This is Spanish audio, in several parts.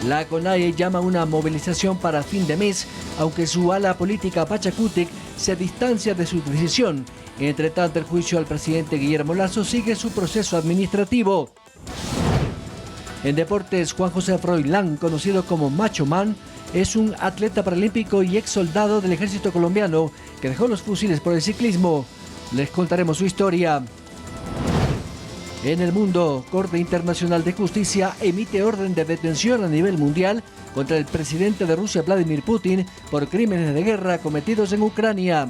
La CONAIE llama a una movilización para fin de mes, aunque su ala política Pachacútec se distancia de su decisión. Entre tanto, el juicio al presidente Guillermo Lasso sigue su proceso administrativo. En deportes, Juan José Froilán, conocido como Macho Man, es un atleta paralímpico y ex soldado del ejército colombiano que dejó los fusiles por el ciclismo. Les contaremos su historia. En el mundo, Corte Internacional de Justicia emite orden de detención a nivel mundial contra el presidente de Rusia, Vladimir Putin, por crímenes de guerra cometidos en Ucrania.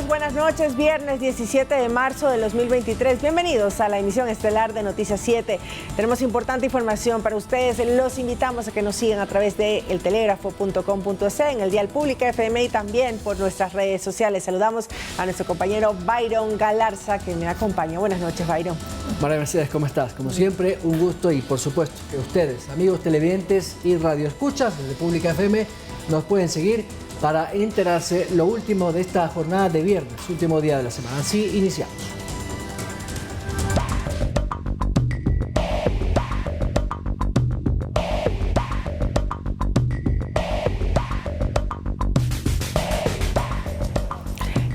Buenas noches, viernes 17 de marzo del 2023. Bienvenidos a la emisión estelar de Noticias 7. Tenemos importante información para ustedes. Los invitamos a que nos sigan a través de eltelégrafo.com.es, en el dial Pública FM y también por nuestras redes sociales. Saludamos a nuestro compañero Byron Galarza, que me acompaña. Buenas noches, Byron. María Mercedes, ¿cómo estás? Como siempre, un gusto y por supuesto que ustedes, amigos televidentes y radioescuchas desde Pública FM, nos pueden seguir para enterarse lo último de esta jornada de viernes, último día de la semana. Así iniciamos.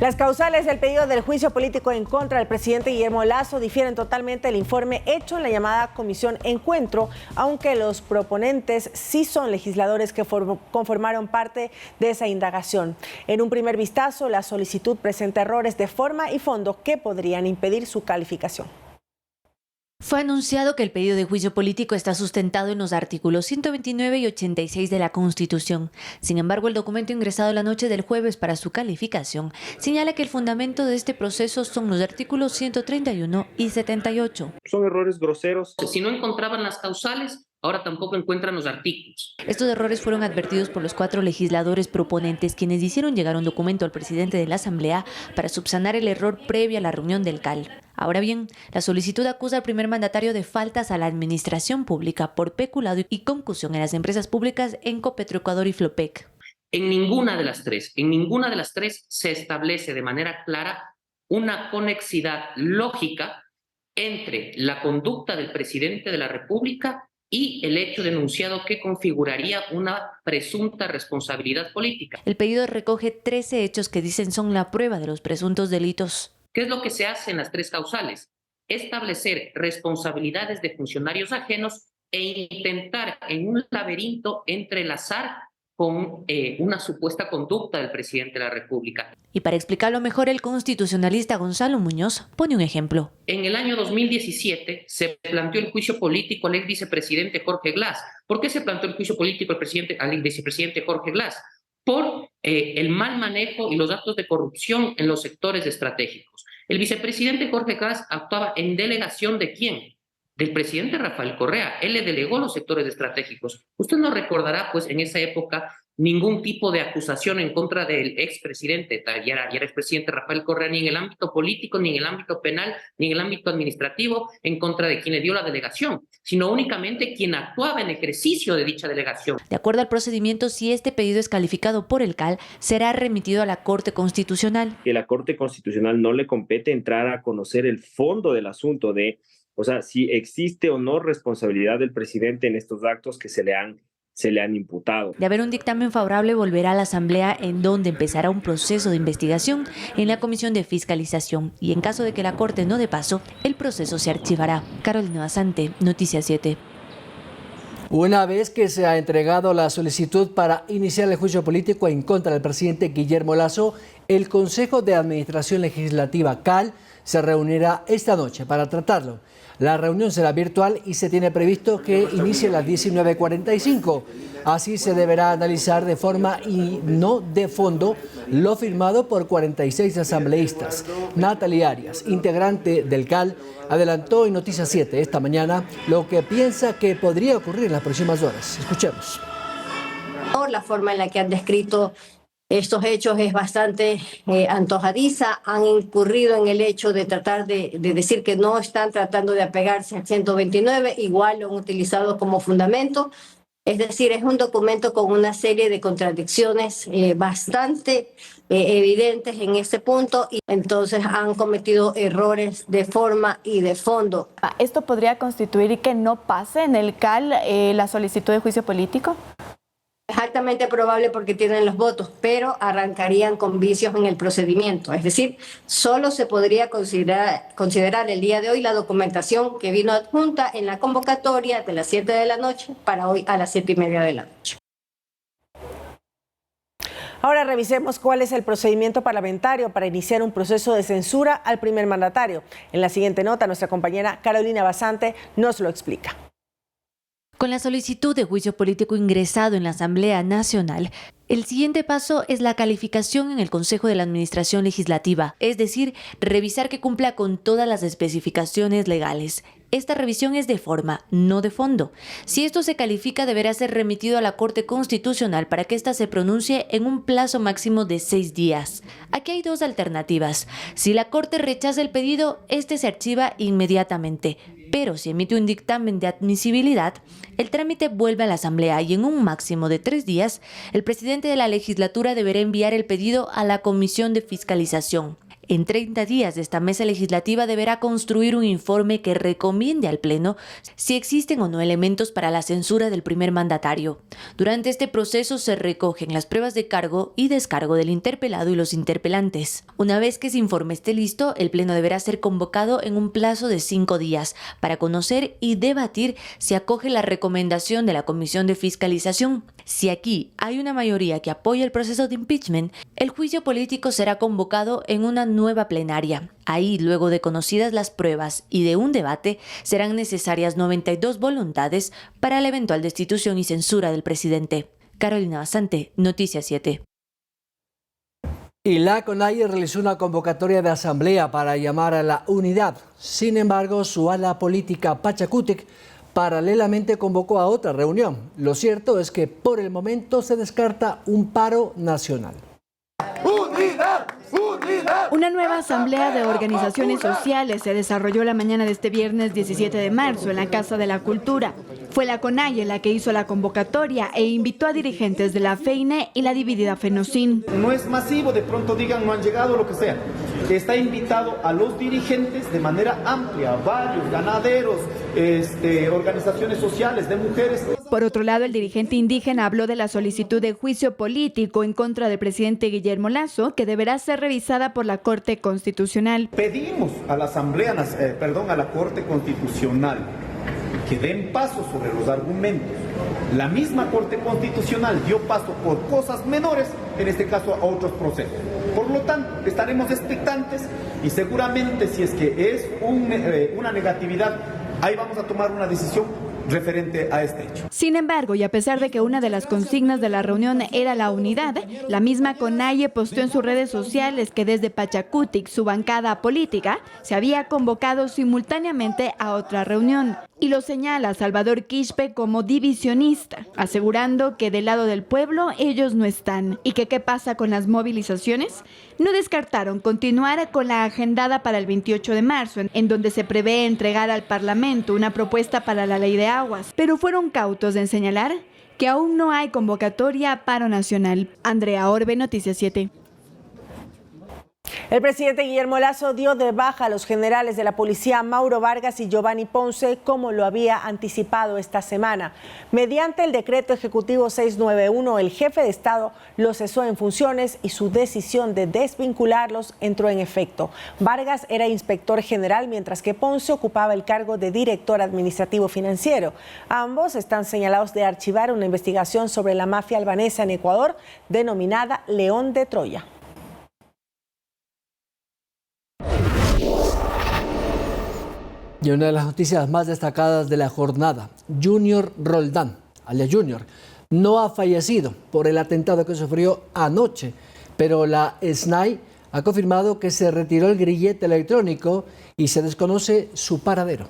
Las causales del pedido del juicio político en contra del presidente Guillermo Lasso difieren totalmente del informe hecho en la llamada Comisión Encuentro, aunque los proponentes sí son legisladores que conformaron parte de esa indagación. En un primer vistazo, la solicitud presenta errores de forma y fondo que podrían impedir su calificación. Fue anunciado que el pedido de juicio político está sustentado en los artículos 129 y 86 de la Constitución. Sin embargo, el documento ingresado la noche del jueves para su calificación señala que el fundamento de este proceso son los artículos 131 y 78. Son errores groseros. Si no encontraban las causales, ahora tampoco encuentran los artículos. Estos errores fueron advertidos por los 4 legisladores proponentes, quienes hicieron llegar un documento al presidente de la Asamblea para subsanar el error previo a la reunión del CAL. Ahora bien, la solicitud acusa al primer mandatario de faltas a la administración pública por peculado y concusión en las empresas públicas en Copetroecuador y Flopec. En ninguna de las tres se establece de manera clara una conexidad lógica entre la conducta del presidente de la República y el hecho denunciado que configuraría una presunta responsabilidad política. El pedido recoge 13 hechos que dicen son la prueba de los presuntos delitos. ¿Qué es lo que se hace en las tres causales? Establecer responsabilidades de funcionarios ajenos e intentar en un laberinto entrelazar con una supuesta conducta del presidente de la República. Y para explicarlo mejor, el constitucionalista Gonzalo Muñoz pone un ejemplo. En el año 2017 se planteó el juicio político al ex vicepresidente Jorge Glass. ¿Por qué se planteó el juicio político al vicepresidente Jorge Glass? Por el mal manejo y los actos de corrupción en los sectores estratégicos. El vicepresidente Jorge Glass actuaba en delegación ¿de quién? Del presidente Rafael Correa. Él le delegó los sectores estratégicos. Usted no recordará, pues, en esa época ningún tipo de acusación en contra del expresidente, ya era expresidente Rafael Correa, ni en el ámbito político, ni en el ámbito penal, ni en el ámbito administrativo, en contra de quien le dio la delegación, sino únicamente quien actuaba en ejercicio de dicha delegación. De acuerdo al procedimiento, si este pedido es calificado por el CAL, será remitido a la Corte Constitucional. Que la Corte Constitucional no le compete entrar a conocer el fondo del asunto o sea, si existe o no responsabilidad del presidente en estos actos que se le han imputado. De haber un dictamen favorable, volverá a la Asamblea, en donde empezará un proceso de investigación en la Comisión de Fiscalización, y en caso de que la Corte no dé paso, el proceso se archivará. Carolina Basante, Noticias 7. Una vez que se ha entregado la solicitud para iniciar el juicio político en contra del presidente Guillermo Lasso, el Consejo de Administración Legislativa CAL se reunirá esta noche para tratarlo. La reunión será virtual y se tiene previsto que inicie a las 19:45. Así se deberá analizar de forma y no de fondo lo firmado por 46 asambleístas. Natalie Arias, integrante del CAL, adelantó en Noticias 7 esta mañana lo que piensa que podría ocurrir en las próximas horas. Escuchemos. Por la forma en la que han descrito estos hechos es bastante antojadiza. Han incurrido en el hecho de tratar de decir que no están tratando de apegarse al 129, igual lo han utilizado como fundamento. Es decir, es un documento con una serie de contradicciones bastante evidentes en este punto, y entonces han cometido errores de forma y de fondo. ¿Esto podría constituir que no pase en el CAL la solicitud de juicio político? Es altamente probable porque tienen los votos, pero arrancarían con vicios en el procedimiento. Es decir, solo se podría considerar el día de hoy la documentación que vino adjunta en la convocatoria de las 7 de la noche para hoy a las 7:30 de la noche. Ahora revisemos cuál es el procedimiento parlamentario para iniciar un proceso de censura al primer mandatario. En la siguiente nota, nuestra compañera Carolina Basante nos lo explica. Con la solicitud de juicio político ingresado en la Asamblea Nacional, el siguiente paso es la calificación en el Consejo de la Administración Legislativa, es decir, revisar que cumpla con todas las especificaciones legales. Esta revisión es de forma, no de fondo. Si esto se califica, deberá ser remitido a la Corte Constitucional para que ésta se pronuncie en un plazo máximo de 6 días. Aquí hay dos alternativas. Si la Corte rechaza el pedido, este se archiva inmediatamente. Pero si emite un dictamen de admisibilidad, el trámite vuelve a la Asamblea y en un máximo de 3 días, el presidente de la legislatura deberá enviar el pedido a la Comisión de Fiscalización. En 30 días, esta mesa legislativa deberá construir un informe que recomiende al Pleno si existen o no elementos para la censura del primer mandatario. Durante este proceso se recogen las pruebas de cargo y descargo del interpelado y los interpelantes. Una vez que ese informe esté listo, el Pleno deberá ser convocado en un plazo de 5 días para conocer y debatir si acoge la recomendación de la Comisión de Fiscalización. Si aquí hay una mayoría que apoya el proceso de impeachment, el juicio político será convocado en una nueva plenaria. Ahí, luego de conocidas las pruebas y de un debate, serán necesarias 92 voluntades para la eventual destitución y censura del presidente. Carolina Basante, Noticias 7. Y la CONAIE realizó una convocatoria de asamblea para llamar a la unidad. Sin embargo, su ala política Pachacútec paralelamente convocó a otra reunión. Lo cierto es que por el momento se descarta un paro nacional. ¡Unidad! ¡Unidad! Una nueva asamblea de organizaciones sociales se desarrolló la mañana de este viernes 17 de marzo en la Casa de la Cultura. Fue la CONAIE la que hizo la convocatoria e invitó a dirigentes de la FEINE y la dividida FENOCIN. No es masivo, de pronto digan no han llegado, lo que sea. Está invitado a los dirigentes de manera amplia, varios, ganaderos, organizaciones sociales, de mujeres. Por otro lado, el dirigente indígena habló de la solicitud de juicio político en contra del presidente Guillermo Lasso, que deberá ser revisada por la Corte Constitucional. Pedimos a la a la Corte Constitucional que den paso sobre los argumentos. La misma Corte Constitucional dio paso por cosas menores, en este caso a otros procesos. Por lo tanto, estaremos expectantes y seguramente si es que es una negatividad, ahí vamos a tomar una decisión referente a este hecho. Sin embargo, y a pesar de que una de las consignas de la reunión era la unidad, la misma CONAIE posteó en sus redes sociales que desde Pachacútec, su bancada política, se había convocado simultáneamente a otra reunión. Y lo señala Salvador Quispe como divisionista, asegurando que del lado del pueblo ellos no están. ¿Y que qué pasa con las movilizaciones? No descartaron continuar con la agendada para el 28 de marzo, en donde se prevé entregar al Parlamento una propuesta para la ley de aguas, pero fueron cautos en señalar que aún no hay convocatoria a paro nacional. Andrea Orbe, Noticias 7. El presidente Guillermo Lasso dio de baja a los generales de la policía Mauro Vargas y Giovanni Ponce, como lo había anticipado esta semana. Mediante el decreto ejecutivo 691, el jefe de Estado los cesó en funciones y su decisión de desvincularlos entró en efecto. Vargas era inspector general, mientras que Ponce ocupaba el cargo de director administrativo financiero. Ambos están señalados de archivar una investigación sobre la mafia albanesa en Ecuador, denominada León de Troya. Y una de las noticias más destacadas de la jornada, Junior Roldán, alias Junior, no ha fallecido por el atentado que sufrió anoche, pero la SNAI ha confirmado que se retiró el grillete electrónico y se desconoce su paradero.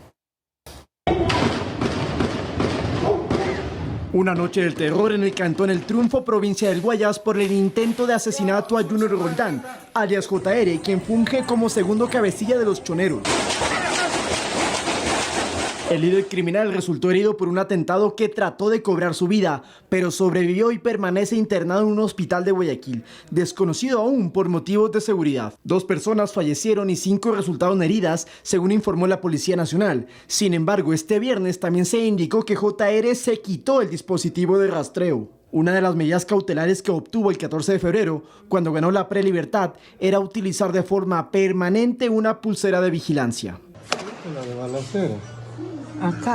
Una noche del terror en el cantón El Triunfo, provincia del Guayas, por el intento de asesinato a Junior Roldán, alias JR, quien funge como segundo cabecilla de los choneros. El líder criminal resultó herido por un atentado que trató de cobrar su vida, pero sobrevivió y permanece internado en un hospital de Guayaquil, desconocido aún por motivos de seguridad. 2 personas fallecieron y 5 resultaron heridas, según informó la Policía Nacional. Sin embargo, este viernes también se indicó que JR se quitó el dispositivo de rastreo. Una de las medidas cautelares que obtuvo el 14 de febrero, cuando ganó la prelibertad, era utilizar de forma permanente una pulsera de vigilancia.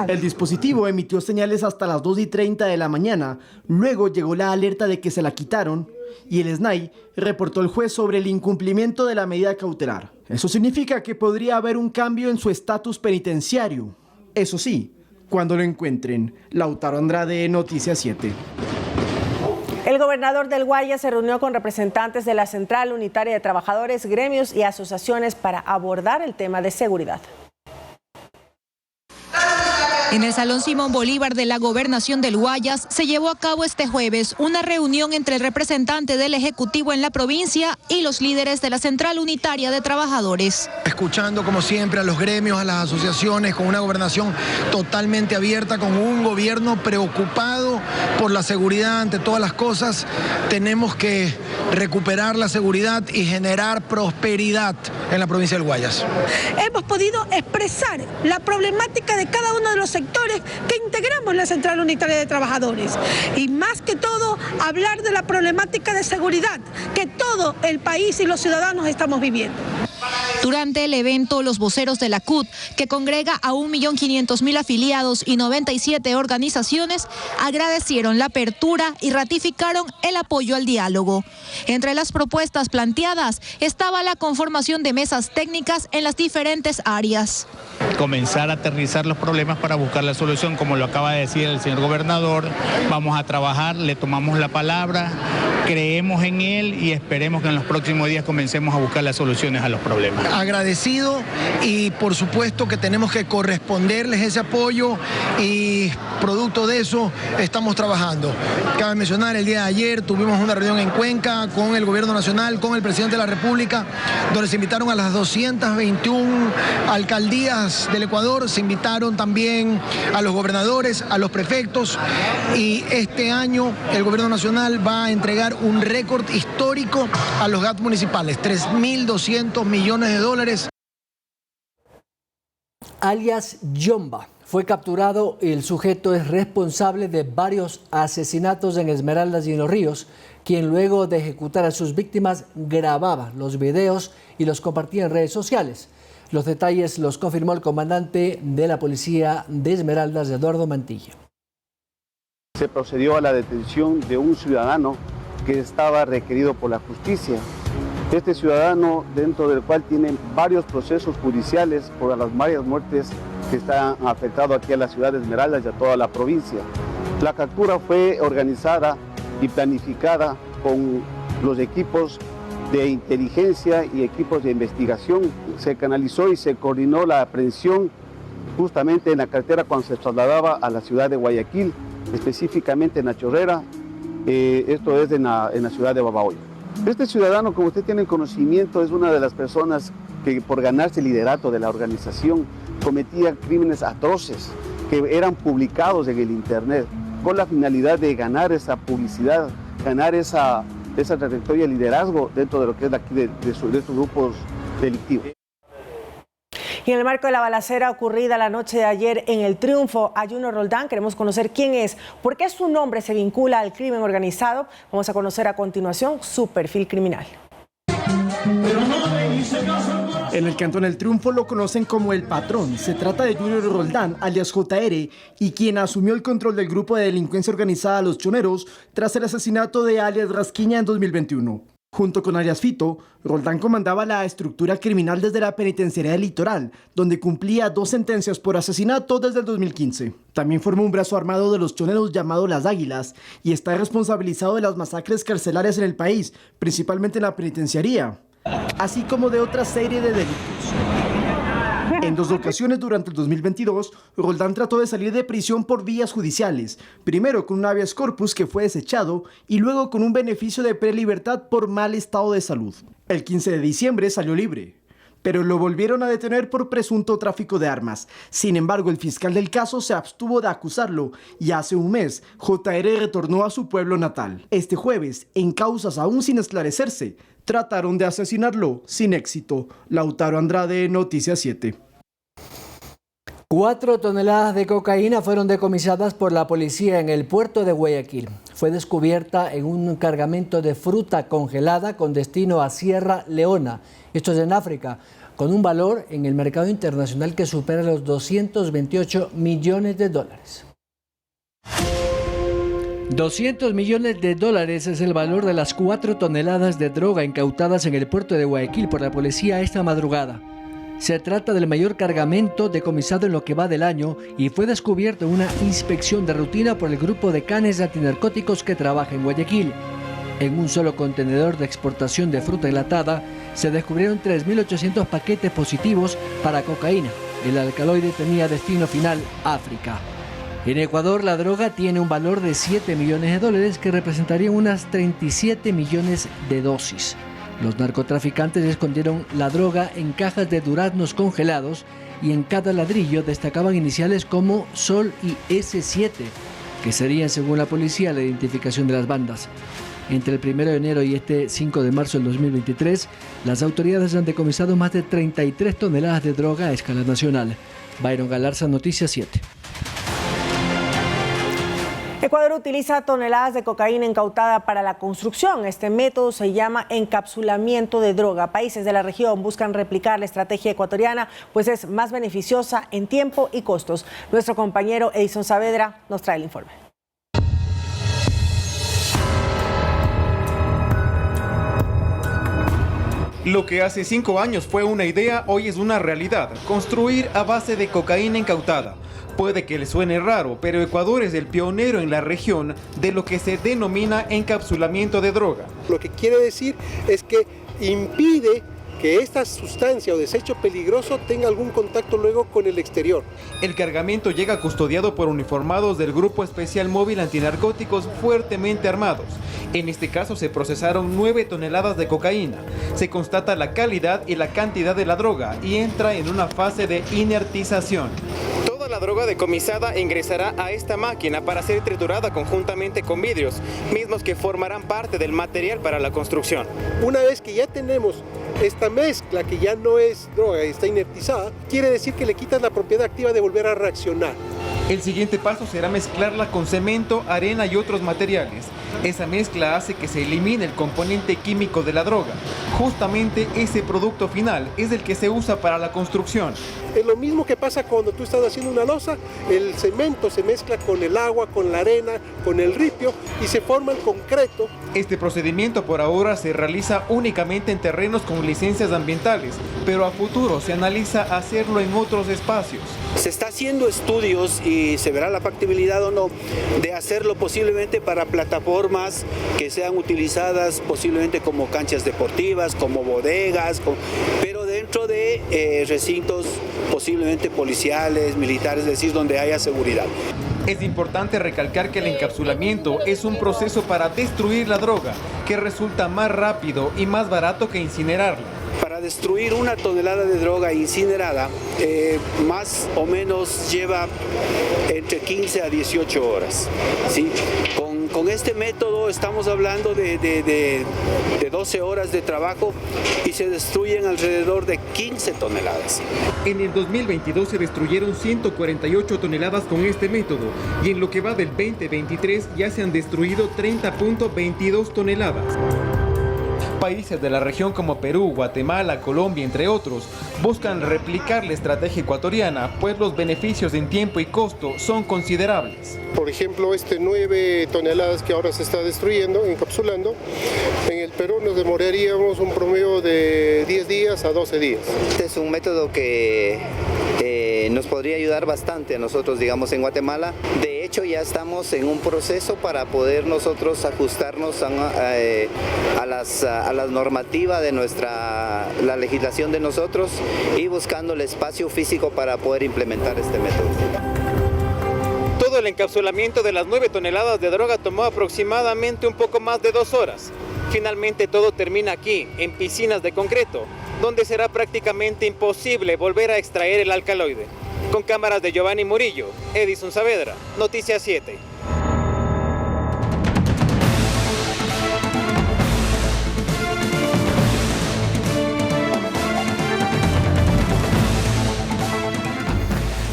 El dispositivo emitió señales hasta las 2:30 de la mañana. Luego llegó la alerta de que se la quitaron y el SNAI reportó al juez sobre el incumplimiento de la medida cautelar. Eso significa que podría haber un cambio en su estatus penitenciario. Eso sí, cuando lo encuentren. Lautaro Andrade, Noticias 7. El gobernador del Guayas se reunió con representantes de la Central Unitaria de Trabajadores, gremios y asociaciones para abordar el tema de seguridad. En el Salón Simón Bolívar de la Gobernación del Guayas se llevó a cabo este jueves una reunión entre el representante del Ejecutivo en la provincia y los líderes de la Central Unitaria de Trabajadores. Escuchando como siempre a los gremios, a las asociaciones, con una gobernación totalmente abierta, con un gobierno preocupado por la seguridad ante todas las cosas. Tenemos que recuperar la seguridad y generar prosperidad en la provincia del Guayas. Hemos podido expresar la problemática de cada uno de los sectores que integramos la Central Unitaria de Trabajadores y más que todo hablar de la problemática de seguridad que todo el país y los ciudadanos estamos viviendo. Durante el evento, los voceros de la CUT, que congrega a 1.500.000 afiliados y 97 organizaciones, agradecieron la apertura y ratificaron el apoyo al diálogo. Entre las propuestas planteadas estaba la conformación de mesas técnicas en las diferentes áreas. Comenzar a aterrizar los problemas para buscar la solución, como lo acaba de decir el señor gobernador. Vamos a trabajar, le tomamos la palabra, creemos en él y esperemos que en los próximos días comencemos a buscar las soluciones a los problemas. Agradecido y por supuesto que tenemos que corresponderles ese apoyo y producto de eso estamos trabajando. Cabe mencionar, el día de ayer tuvimos una reunión en Cuenca con el gobierno nacional, con el presidente de la República, donde se invitaron a las 221 alcaldías del Ecuador, se invitaron también a los gobernadores, a los prefectos y este año el gobierno nacional va a entregar un récord histórico a los GAT municipales, 3.200 millones de dólares. Alias Yomba. Fue capturado y el sujeto es responsable de varios asesinatos en Esmeraldas y en Los Ríos, quien luego de ejecutar a sus víctimas grababa los videos y los compartía en redes sociales. Los detalles los confirmó el comandante de la policía de Esmeraldas, Eduardo Mantilla. Se procedió a la detención de un ciudadano que estaba requerido por la justicia. Este ciudadano, dentro del cual tiene varios procesos judiciales por las varias muertes que están afectados aquí a la ciudad de Esmeraldas y a toda la provincia. La captura fue organizada y planificada con los equipos de inteligencia y equipos de investigación. Se canalizó y se coordinó la aprehensión justamente en la carretera cuando se trasladaba a la ciudad de Guayaquil, específicamente en La Chorrera, esto es en la ciudad de Babahoyo. Este ciudadano, como usted tiene conocimiento, es una de las personas que por ganarse el liderato de la organización cometía crímenes atroces que eran publicados en el internet con la finalidad de ganar esa publicidad, ganar esa trayectoria de liderazgo dentro de lo que es aquí de estos grupos delictivos. Y en el marco de la balacera ocurrida la noche de ayer en El Triunfo a Junior Roldán, queremos conocer quién es, por qué su nombre se vincula al crimen organizado. Vamos a conocer a continuación su perfil criminal. En el cantón El Triunfo lo conocen como El Patrón. Se trata de Junior Roldán, alias JR, y quien asumió el control del grupo de delincuencia organizada Los Choneros tras el asesinato de alias Rasquiña en 2021. Junto con alias Fito, Roldán comandaba la estructura criminal desde la penitenciaría del Litoral, donde cumplía 2 sentencias por asesinato desde el 2015. También formó un brazo armado de los choneros llamado Las Águilas y está responsabilizado de las masacres carcelarias en el país, principalmente en la penitenciaría, así como de otra serie de delitos. En 2 ocasiones durante el 2022, Roldán trató de salir de prisión por vías judiciales, primero con un habeas corpus que fue desechado y luego con un beneficio de prelibertad por mal estado de salud. El 15 de diciembre salió libre, pero lo volvieron a detener por presunto tráfico de armas. Sin embargo, el fiscal del caso se abstuvo de acusarlo y hace un mes, JR retornó a su pueblo natal. Este jueves, en causas aún sin esclarecerse, trataron de asesinarlo sin éxito. Lautaro Andrade, Noticias 7. 4 toneladas de cocaína fueron decomisadas por la policía en el puerto de Guayaquil. Fue descubierta en un cargamento de fruta congelada con destino a Sierra Leona. Esto es en África, con un valor en el mercado internacional que supera los $228 millones. 200 millones de dólares es el valor de las 4 toneladas de droga incautadas en el puerto de Guayaquil por la policía esta madrugada. Se trata del mayor cargamento decomisado en lo que va del año y fue descubierto en una inspección de rutina por el grupo de canes antinarcóticos que trabaja en Guayaquil. En un solo contenedor de exportación de fruta enlatada se descubrieron 3.800 paquetes positivos para cocaína. El alcaloide tenía destino final África. En Ecuador, la droga tiene un valor de $7 millones que representarían unas 37 millones de dosis. Los narcotraficantes escondieron la droga en cajas de duraznos congelados y en cada ladrillo destacaban iniciales como Sol y S7, que serían, según la policía, la identificación de las bandas. Entre el 1 de enero y este 5 de marzo del 2023, las autoridades han decomisado más de 33 toneladas de droga a escala nacional. Byron Galarza, Noticias 7. Ecuador utiliza toneladas de cocaína incautada para la construcción. Este método se llama encapsulamiento de droga. Países de la región buscan replicar la estrategia ecuatoriana, pues es más beneficiosa en tiempo y costos. Nuestro compañero Edison Saavedra nos trae el informe. Lo que hace 5 años fue una idea, hoy es una realidad. Construir a base de cocaína incautada. Puede que le suene raro, pero Ecuador es el pionero en la región de lo que se denomina encapsulamiento de droga. Lo que quiere decir es que impide que esta sustancia o desecho peligroso tenga algún contacto luego con el exterior. El cargamento llega custodiado por uniformados del Grupo Especial Móvil Antinarcóticos fuertemente armados. En este caso se procesaron 9 toneladas de cocaína. Se constata la calidad y la cantidad de la droga y entra en una fase de inertización. Toda la droga decomisada ingresará a esta máquina para ser triturada conjuntamente con vidrios, mismos que formarán parte del material para la construcción. Una vez que ya tenemos esta mezcla que ya no es droga, está inertizada, quiere decir que le quitas la propiedad activa de volver a reaccionar. El siguiente paso será mezclarla con cemento, arena y otros materiales. Esa mezcla hace que se elimine el componente químico de la droga. Justamente ese producto final es el que se usa para la construcción. Es lo mismo que pasa cuando tú estás haciendo una losa, el cemento se mezcla con el agua, con la arena, con el ripio y se forma el concreto. Este procedimiento por ahora se realiza únicamente en terrenos con licencias ambientales, pero a futuro se analiza hacerlo en otros espacios. Se está haciendo estudios y se verá la factibilidad o no de hacerlo posiblemente para plataformas que sean utilizadas posiblemente como canchas deportivas, como bodegas, pero dentro de recintos posiblemente policiales, militares, es decir, donde haya seguridad. Es importante recalcar que el encapsulamiento es un proceso para destruir la droga, que resulta más rápido y más barato que incinerarla. Para destruir 1 tonelada de droga incinerada, más o menos lleva entre 15 a 18 horas. ¿Sí? Con este método estamos hablando de 12 horas de trabajo y se destruyen alrededor de 15 toneladas. En el 2022 se destruyeron 148 toneladas con este método y en lo que va del 2023 ya se han destruido 30.22 toneladas. Países de la región como Perú, Guatemala, Colombia, entre otros, buscan replicar la estrategia ecuatoriana, pues los beneficios en tiempo y costo son considerables. Por ejemplo, 9 toneladas que ahora se está destruyendo, encapsulando, en el Perú nos demoraríamos un promedio de 10 días a 12 días. Este es un método que nos podría ayudar bastante a nosotros, digamos, en Guatemala. De hecho, ya estamos en un proceso para poder nosotros ajustarnos a las normativas de la legislación de nosotros y buscando el espacio físico para poder implementar este método. Todo el encapsulamiento de las 9 toneladas de droga tomó aproximadamente un poco más de 2 horas. Finalmente todo termina aquí, en piscinas de concreto, donde será prácticamente imposible volver a extraer el alcaloide. Con cámaras de Giovanni Murillo, Edison Saavedra, Noticias 7.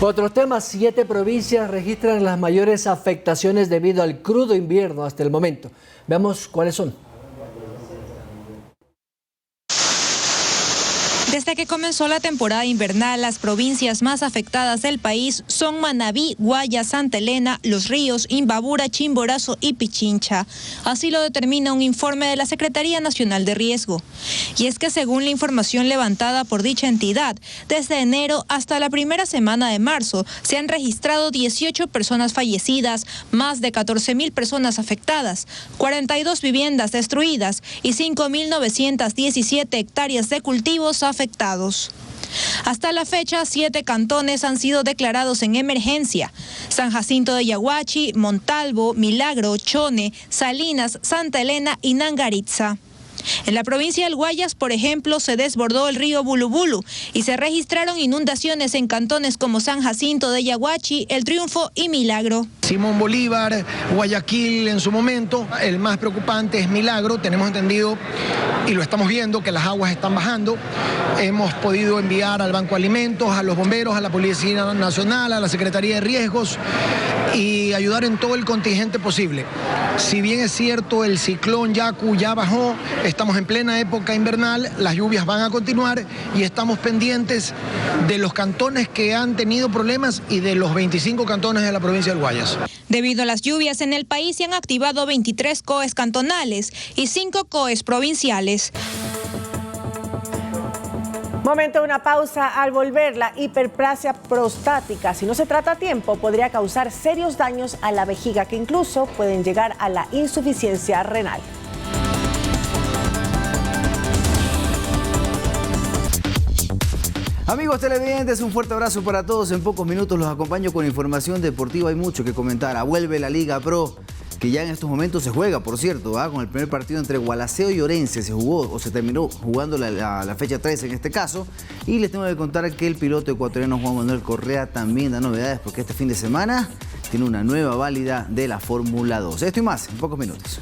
Otros temas, 7 provincias registran las mayores afectaciones debido al crudo invierno hasta el momento. Veamos cuáles son. Desde que comenzó la temporada invernal, las provincias más afectadas del país son Manabí, Guayas, Santa Elena, Los Ríos, Imbabura, Chimborazo y Pichincha. Así lo determina un informe de la Secretaría Nacional de Riesgo. Y es que según la información levantada por dicha entidad, desde enero hasta la primera semana de marzo se han registrado 18 personas fallecidas, más de 14.000 personas afectadas, 42 viviendas destruidas y 5.917 hectáreas de cultivos afectados. Hasta la fecha, 7 cantones han sido declarados en emergencia: San Jacinto de Yaguachi, Montalvo, Milagro, Chone, Salinas, Santa Elena y Nangaritza. En la provincia del Guayas, por ejemplo, se desbordó el río Bulubulu y se registraron inundaciones en cantones como San Jacinto de Yaguachi, El Triunfo y Milagro. Simón Bolívar, Guayaquil en su momento. El más preocupante es Milagro. Tenemos entendido y lo estamos viendo que las aguas están bajando. Hemos podido enviar al Banco de Alimentos, a los bomberos, a la Policía Nacional, a la Secretaría de Riesgos y ayudar en todo el contingente posible. Si bien es cierto, el ciclón Yaku ya bajó, estamos en plena época invernal, las lluvias van a continuar y estamos pendientes de los cantones que han tenido problemas y de los 25 cantones de la provincia del Guayas. Debido a las lluvias en el país se han activado 23 COEs cantonales y 5 COEs provinciales. Momento de una pausa. Al volver, la hiperplasia prostática, si no se trata a tiempo, podría causar serios daños a la vejiga que incluso pueden llegar a la insuficiencia renal. Amigos televidentes, un fuerte abrazo para todos. En pocos minutos los acompaño con información deportiva. Hay mucho que comentar. Vuelve la Liga Pro, que ya en estos momentos se juega, por cierto, con el primer partido entre Gualaceo y Orense. Se jugó o se terminó jugando la fecha 13 en este caso. Y les tengo que contar que el piloto ecuatoriano Juan Manuel Correa también da novedades, porque este fin de semana tiene una nueva válida de la Fórmula 2. Esto y más en pocos minutos.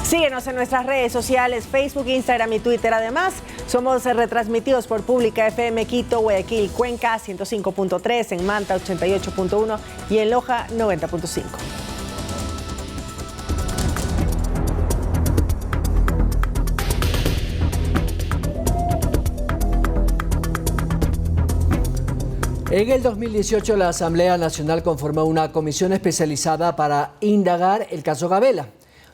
Síguenos en nuestras redes sociales, Facebook, Instagram y Twitter. Además, somos retransmitidos por Pública FM Quito, Guayaquil, Cuenca 105.3, en Manta 88.1 y en Loja 90.5. En el 2018, la Asamblea Nacional conformó una comisión especializada para indagar el caso Gabela.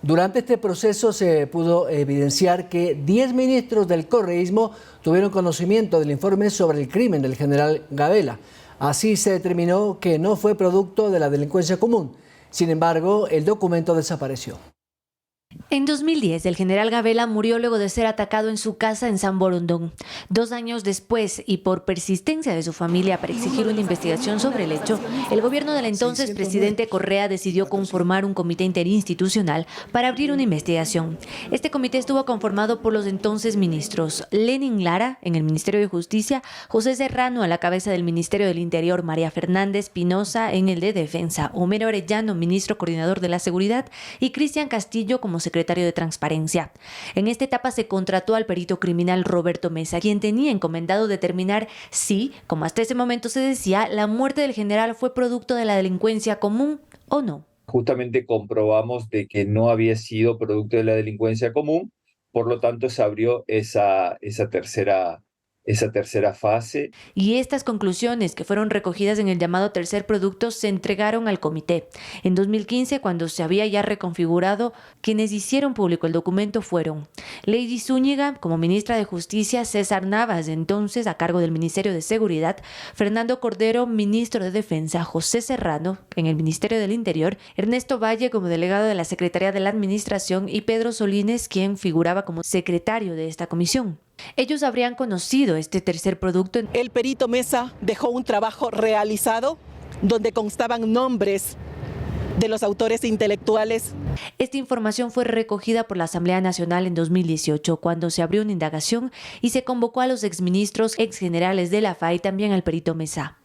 Durante este proceso se pudo evidenciar que 10 ministros del correísmo tuvieron conocimiento del informe sobre el crimen del general Gabela. Así se determinó que no fue producto de la delincuencia común. Sin embargo, el documento desapareció. En 2010, el general Gabela murió luego de ser atacado en su casa en San Borondón. 2 años después, y por persistencia de su familia para exigir una investigación sobre el hecho, el gobierno del entonces presidente Correa decidió conformar un comité interinstitucional para abrir una investigación. Este comité estuvo conformado por los entonces ministros Lenin Lara, en el Ministerio de Justicia, José Serrano, a la cabeza del Ministerio del Interior, María Fernández Pinoza, en el de Defensa, Homero Arellano, ministro coordinador de la Seguridad, y Cristian Castillo como secretario de Transparencia. En esta etapa se contrató al perito criminal Roberto Mesa, quien tenía encomendado determinar si, como hasta ese momento se decía, la muerte del general fue producto de la delincuencia común o no. Justamente comprobamos de que no había sido producto de la delincuencia común, por lo tanto se abrió esa tercera fase. Y estas conclusiones, que fueron recogidas en el llamado tercer producto, se entregaron al comité. En 2015, cuando se había ya reconfigurado, quienes hicieron público el documento fueron Lady Zúñiga como ministra de Justicia, César Navas, entonces a cargo del Ministerio de Seguridad, Fernando Cordero, ministro de Defensa, José Serrano en el Ministerio del Interior, Ernesto Valle como delegado de la Secretaría de la Administración y Pedro Solines, quien figuraba como secretario de esta comisión. Ellos habrían conocido este tercer producto. El perito Mesa dejó un trabajo realizado donde constaban nombres de los autores intelectuales. Esta información fue recogida por la Asamblea Nacional en 2018, cuando se abrió una indagación y se convocó a los exministros, exgenerales de la FA y también al perito Mesa.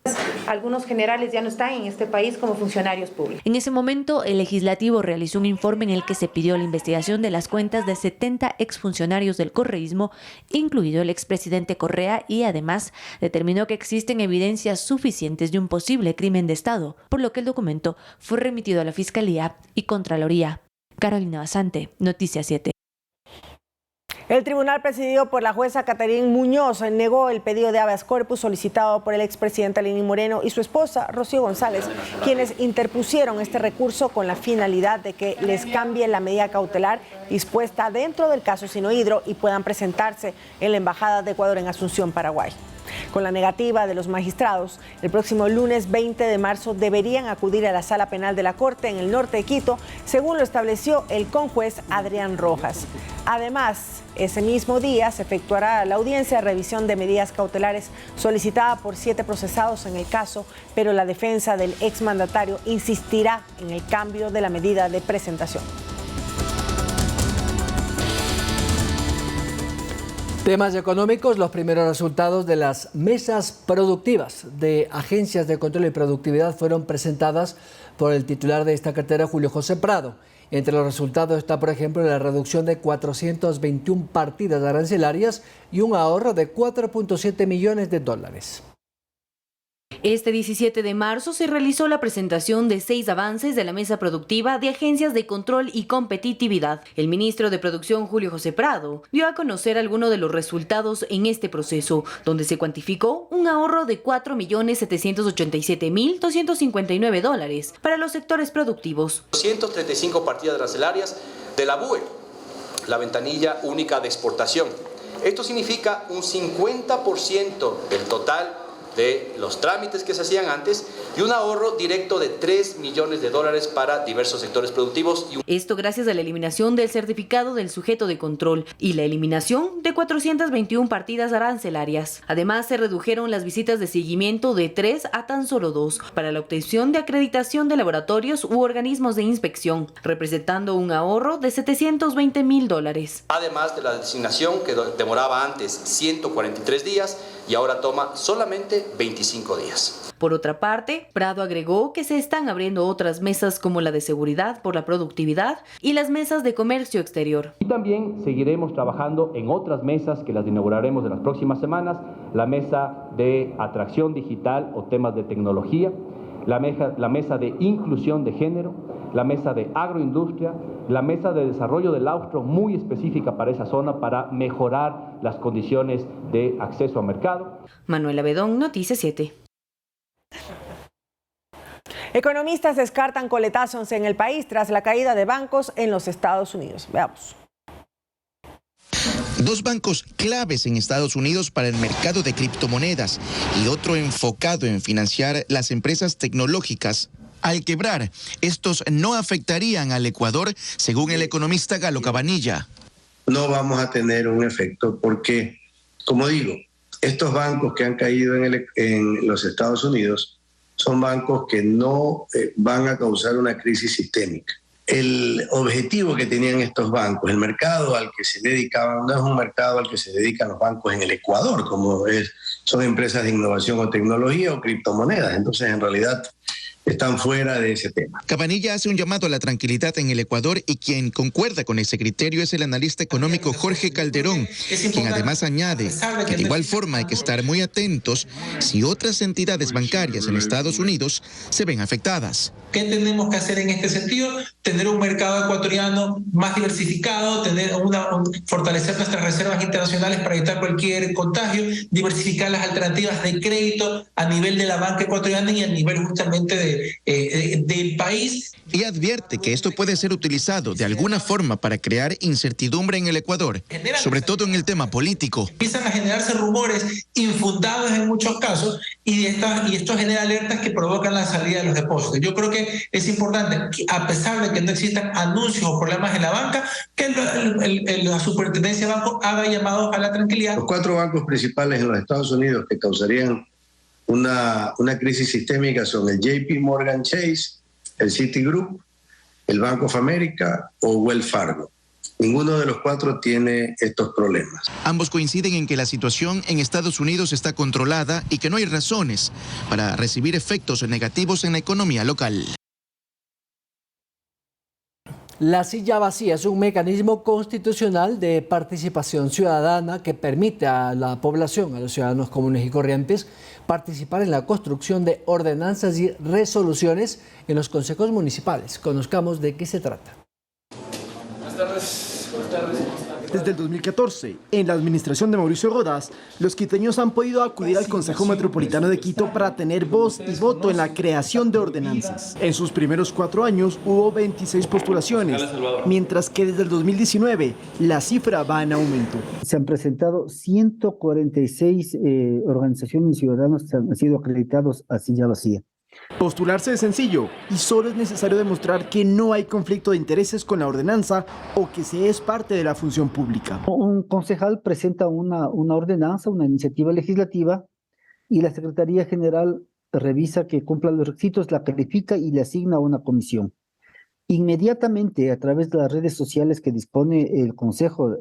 Algunos generales ya no están en este país como funcionarios públicos. En ese momento, el legislativo realizó un informe en el que se pidió la investigación de las cuentas de 70 exfuncionarios del correísmo, incluido el expresidente Correa, y además determinó que existen evidencias suficientes de un posible crimen de Estado, por lo que el documento fue remitido a la Fiscalía y Contraloría. Carolina Basante, Noticias 7. El tribunal presidido por la jueza Catherine Muñoz negó el pedido de habeas corpus solicitado por el expresidente Lenín Moreno y su esposa Rocío González, quienes interpusieron este recurso con la finalidad de que les cambie la medida cautelar dispuesta dentro del caso Sinohydro y puedan presentarse en la Embajada de Ecuador en Asunción, Paraguay. Con la negativa de los magistrados, el próximo lunes 20 de marzo deberían acudir a la Sala Penal de la Corte en el norte de Quito, según lo estableció el conjuez Adrián Rojas. Además, ese mismo día se efectuará la audiencia de revisión de medidas cautelares solicitada por 7 procesados en el caso, pero la defensa del exmandatario insistirá en el cambio de la medida de presentación. Temas económicos, los primeros resultados de las mesas productivas de agencias de control y productividad fueron presentadas por el titular de esta cartera, Julio José Prado. Entre los resultados está, por ejemplo, la reducción de 421 partidas arancelarias y un ahorro de 4.7 millones de dólares. Este 17 de marzo se realizó la presentación de 6 avances de la mesa productiva de agencias de control y competitividad. El ministro de Producción, Julio José Prado, dio a conocer algunos de los resultados en este proceso, donde se cuantificó un ahorro de 4.787.259 dólares para los sectores productivos. 235 partidas arancelarias de la BUE, la ventanilla única de exportación. Esto significa un 50% del total de los trámites que se hacían antes y un ahorro directo de 3 millones de dólares para diversos sectores productivos. Esto gracias a la eliminación del certificado del sujeto de control y la eliminación de 421 partidas arancelarias. Además, se redujeron las visitas de seguimiento de 3 a tan solo 2 para la obtención de acreditación de laboratorios u organismos de inspección, representando un ahorro de 720.000 dólares. Además de la designación que demoraba antes 143 días y ahora toma solamente 25 días. Por otra parte, Prado agregó que se están abriendo otras mesas como la de seguridad por la productividad y las mesas de comercio exterior. Y también seguiremos trabajando en otras mesas que las inauguraremos en las próximas semanas, la mesa de atracción digital o temas de tecnología, la mesa de inclusión de género, la mesa de agroindustria, la mesa de desarrollo del austro muy específica para esa zona para mejorar las condiciones de acceso a mercado. Manuela Bedón, Noticias 7. Economistas descartan coletazos en el país tras la caída de bancos en los Estados Unidos. Veamos. 2 bancos claves en Estados Unidos para el mercado de criptomonedas y otro enfocado en financiar las empresas tecnológicas. Al quebrar, estos no afectarían al Ecuador, según el economista Galo Cabanilla. No vamos a tener un efecto porque, como digo, estos bancos que han caído en los Estados Unidos son bancos que no van a causar una crisis sistémica. El objetivo que tenían estos bancos, el mercado al que se dedicaban, no es un mercado al que se dedican los bancos en el Ecuador, como son empresas de innovación o tecnología o criptomonedas. Entonces, en realidad, están fuera de ese tema. Cabanilla hace un llamado a la tranquilidad en el Ecuador y quien concuerda con ese criterio es el analista económico Jorge Calderón, quien además añade que de igual forma hay que estar muy atentos si otras entidades bancarias en Estados Unidos se ven afectadas. ¿Qué tenemos que hacer en este sentido? Tener un mercado ecuatoriano más diversificado, fortalecer nuestras reservas internacionales para evitar cualquier contagio, diversificar las alternativas de crédito a nivel de la banca ecuatoriana y a nivel justamente del país. Y advierte que esto puede ser utilizado de alguna forma para crear incertidumbre en el Ecuador, sobre todo en el tema político. Empiezan a generarse rumores infundados en muchos casos y esto genera alertas que provocan la salida de los depósitos. Yo creo que es importante, a pesar de que no existan anuncios o problemas en la banca, que la Superintendencia de Banco haga llamados a la tranquilidad. Los 4 bancos principales en los Estados Unidos que causarían una crisis sistémica son el JP Morgan Chase, el Citigroup, el Bank of America o Wells Fargo. Ninguno de los 4 tiene estos problemas. Ambos coinciden en que la situación en Estados Unidos está controlada y que no hay razones para recibir efectos negativos en la economía local. La silla vacía es un mecanismo constitucional de participación ciudadana que permite a la población, a los ciudadanos comunes y corrientes, participar en la construcción de ordenanzas y resoluciones en los consejos municipales. Conozcamos de qué se trata. Buenas tardes. Desde el 2014, en la administración de Mauricio Rodas, los quiteños han podido acudir al Consejo Metropolitano de Quito para tener voz y voto en la creación de ordenanzas. En sus primeros 4 años hubo 26 postulaciones, mientras que desde el 2019 la cifra va en aumento. Se han presentado 146 organizaciones y ciudadanos que han sido acreditados a silla vacía. Postularse es sencillo y solo es necesario demostrar que no hay conflicto de intereses con la ordenanza o que se es parte de la función pública. Un concejal presenta una ordenanza, una iniciativa legislativa y la Secretaría General revisa que cumpla los requisitos, la califica y le asigna a una comisión. Inmediatamente, a través de las redes sociales que dispone el Consejo,